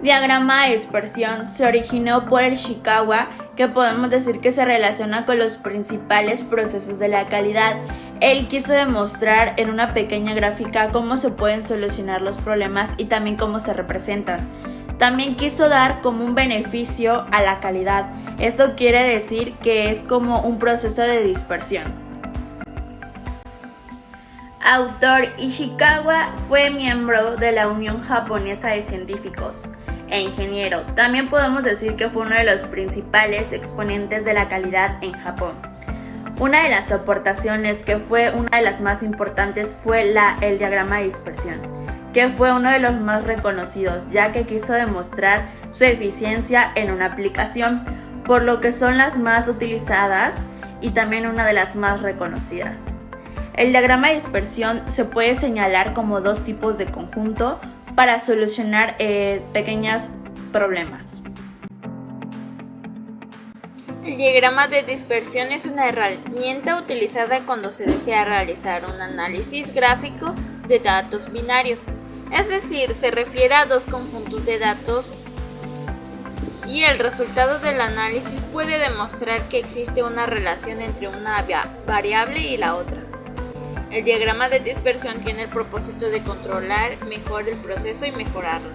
Diagrama de dispersión se originó por el Ishikawa, que podemos decir que se relaciona con los principales procesos de la calidad. Él quiso demostrar en una pequeña gráfica cómo se pueden solucionar los problemas y también cómo se representan. También quiso dar como un beneficio a la calidad. Esto quiere decir que es como un proceso de dispersión. Autor: Ishikawa fue miembro de la Unión Japonesa de Científicos e ingeniero. También podemos decir que fue uno de los principales exponentes de la calidad en Japón. Una de las aportaciones que fue una de las más importantes fue el diagrama de dispersión, que fue uno de los más reconocidos, ya que quiso demostrar su eficiencia en una aplicación, por lo que son las más utilizadas y también una de las más reconocidas. El diagrama de dispersión se puede señalar como dos tipos de conjunto para solucionar pequeños problemas. El diagrama de dispersión es una herramienta utilizada cuando se desea realizar un análisis gráfico de datos binarios, es decir, se refiere a dos conjuntos de datos y el resultado del análisis puede demostrar que existe una relación entre una variable y la otra. El diagrama de dispersión tiene el propósito de controlar mejor el proceso y mejorarlo.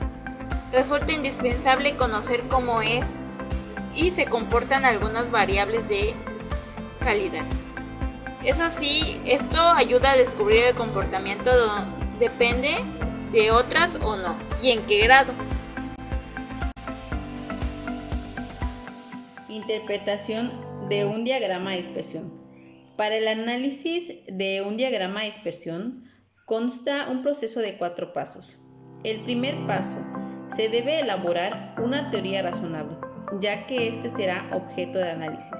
Resulta indispensable conocer cómo es y se comportan algunas variables de calidad. Eso sí, esto ayuda a descubrir el comportamiento depende de otras o no, y en qué grado. Interpretación de un diagrama de dispersión. Para el análisis de un diagrama de dispersión consta un proceso de 4 pasos. El primer paso: se debe elaborar una teoría razonable, ya que este será objeto de análisis.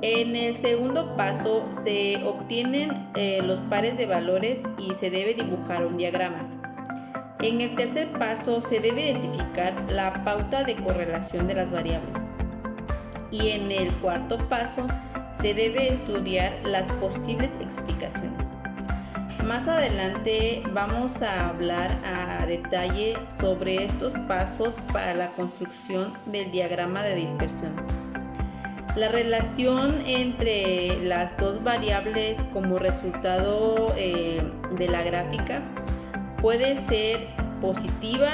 En el segundo paso se obtienen los pares de valores y se debe dibujar un diagrama. En el tercer paso se debe identificar la pauta de correlación de las variables. Y en el cuarto paso se debe estudiar las posibles explicaciones. Más adelante vamos a hablar a detalle sobre estos pasos para la construcción del diagrama de dispersión. La relación entre las dos variables como resultado de la gráfica puede ser positiva,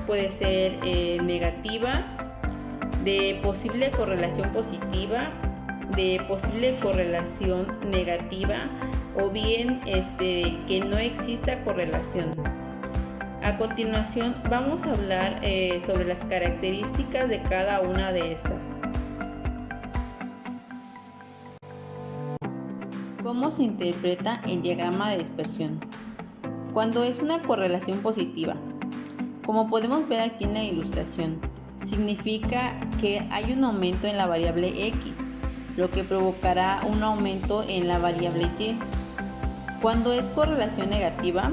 puede ser negativa, de posible correlación positiva, de posible correlación negativa o bien que no exista correlación. A continuación vamos a hablar sobre las características de cada una de estas. ¿Cómo se interpreta el diagrama de dispersión? Cuando es una correlación positiva, como podemos ver aquí en la ilustración, significa que hay un aumento en la variable X, lo que provocará un aumento en la variable Y. Cuando es correlación negativa,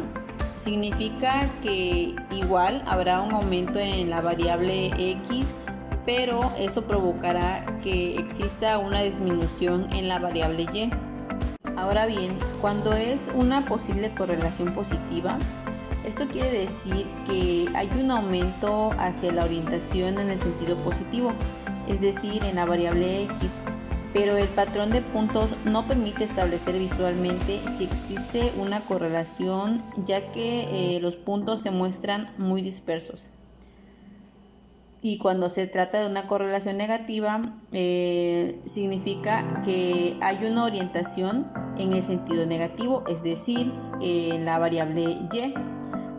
significa que igual habrá un aumento en la variable X, pero eso provocará que exista una disminución en la variable Y. Ahora bien, cuando es una posible correlación positiva, esto quiere decir que hay un aumento hacia la orientación en el sentido positivo, es decir, en la variable X, pero el patrón de puntos no permite establecer visualmente si existe una correlación, ya que los puntos se muestran muy dispersos. Y cuando se trata de una correlación negativa, significa que hay una orientación en el sentido negativo, es decir, en la variable Y.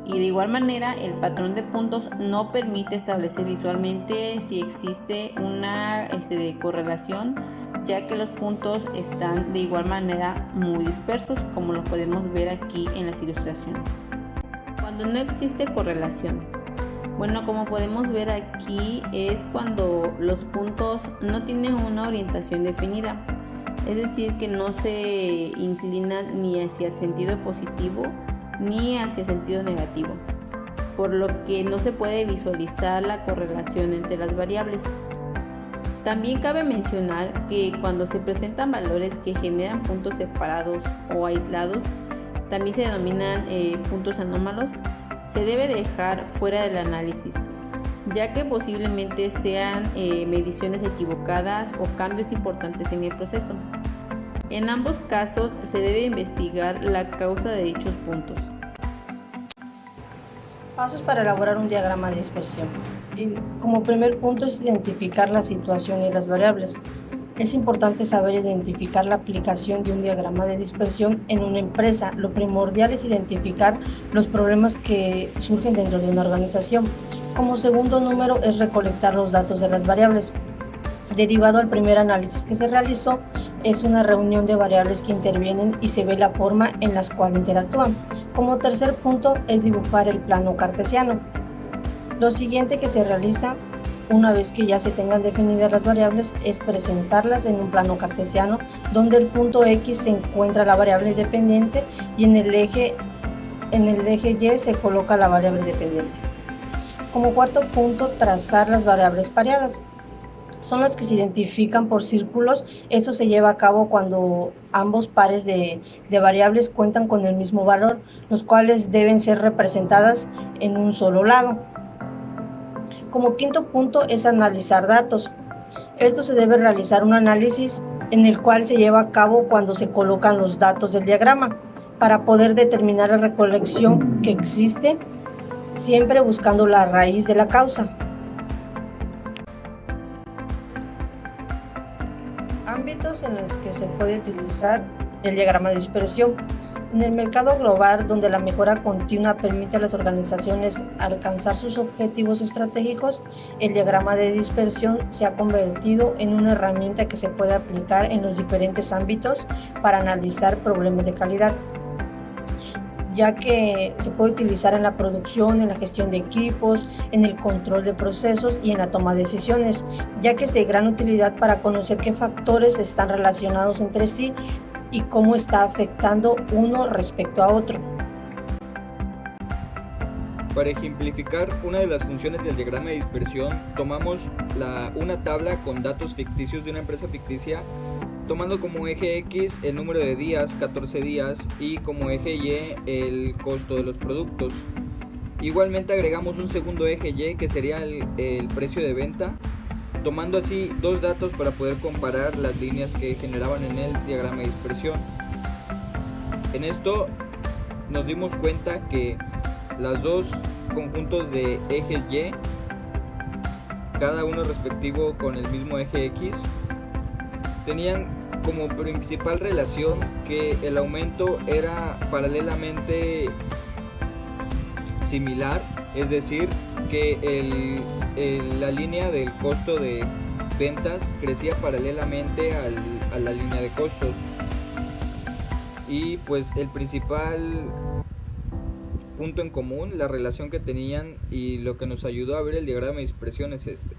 Y de igual manera, el patrón de puntos no permite establecer visualmente si existe una correlación, ya que los puntos están de igual manera muy dispersos, como lo podemos ver aquí en las ilustraciones. Cuando no existe correlación, bueno, como podemos ver aquí, es cuando los puntos no tienen una orientación definida, es decir, que no se inclinan ni hacia sentido positivo ni hacia sentido negativo, por lo que no se puede visualizar la correlación entre las variables. También cabe mencionar que cuando se presentan valores que generan puntos separados o aislados, también se denominan puntos anómalos, se debe dejar fuera del análisis, ya que posiblemente sean mediciones equivocadas o cambios importantes en el proceso. En ambos casos se debe investigar la causa de dichos puntos. Pasos para elaborar un diagrama de dispersión. Como primer punto es identificar la situación y las variables. Es importante saber identificar la aplicación de un diagrama de dispersión en una empresa. Lo primordial es identificar los problemas que surgen dentro de una organización. Como segundo número es recolectar los datos de las variables. Derivado al primer análisis que se realizó, es una reunión de variables que intervienen y se ve la forma en la cual interactúan. Como tercer punto es dibujar el plano cartesiano. Lo siguiente que se realiza una vez que ya se tengan definidas las variables es presentarlas en un plano cartesiano donde el punto X se encuentra la variable dependiente y en el eje Y se coloca la variable dependiente. Como cuarto punto, trazar las variables pareadas. Son las que se identifican por círculos. Esto se lleva a cabo cuando ambos pares de variables cuentan con el mismo valor, los cuales deben ser representadas en un solo lado. Como quinto punto es analizar datos. Esto se debe realizar un análisis en el cual se lleva a cabo cuando se colocan los datos del diagrama para poder determinar la recolección que existe, siempre buscando la raíz de la causa. Ámbitos en los que se puede utilizar el diagrama de dispersión. En el mercado global, donde la mejora continua permite a las organizaciones alcanzar sus objetivos estratégicos, el diagrama de dispersión se ha convertido en una herramienta que se puede aplicar en los diferentes ámbitos para analizar problemas de calidad, ya que se puede utilizar en la producción, en la gestión de equipos, en el control de procesos y en la toma de decisiones, ya que es de gran utilidad para conocer qué factores están relacionados entre sí y cómo está afectando uno respecto a otro. Para ejemplificar una de las funciones del diagrama de dispersión, tomamos una tabla con datos ficticios de una empresa ficticia, tomando como eje X el número de días, 14 días, y como eje Y el costo de los productos. Igualmente agregamos un segundo eje Y que sería el precio de venta, tomando así dos datos para poder comparar las líneas que generaban en el diagrama de dispersión. En esto nos dimos cuenta que los dos conjuntos de ejes Y, cada uno respectivo con el mismo eje X, tenían como principal relación que el aumento era paralelamente similar, es decir, que la línea del costo de ventas crecía paralelamente a la línea de costos. Y pues el principal punto en común, la relación que tenían y lo que nos ayudó a ver el diagrama de dispersión es este.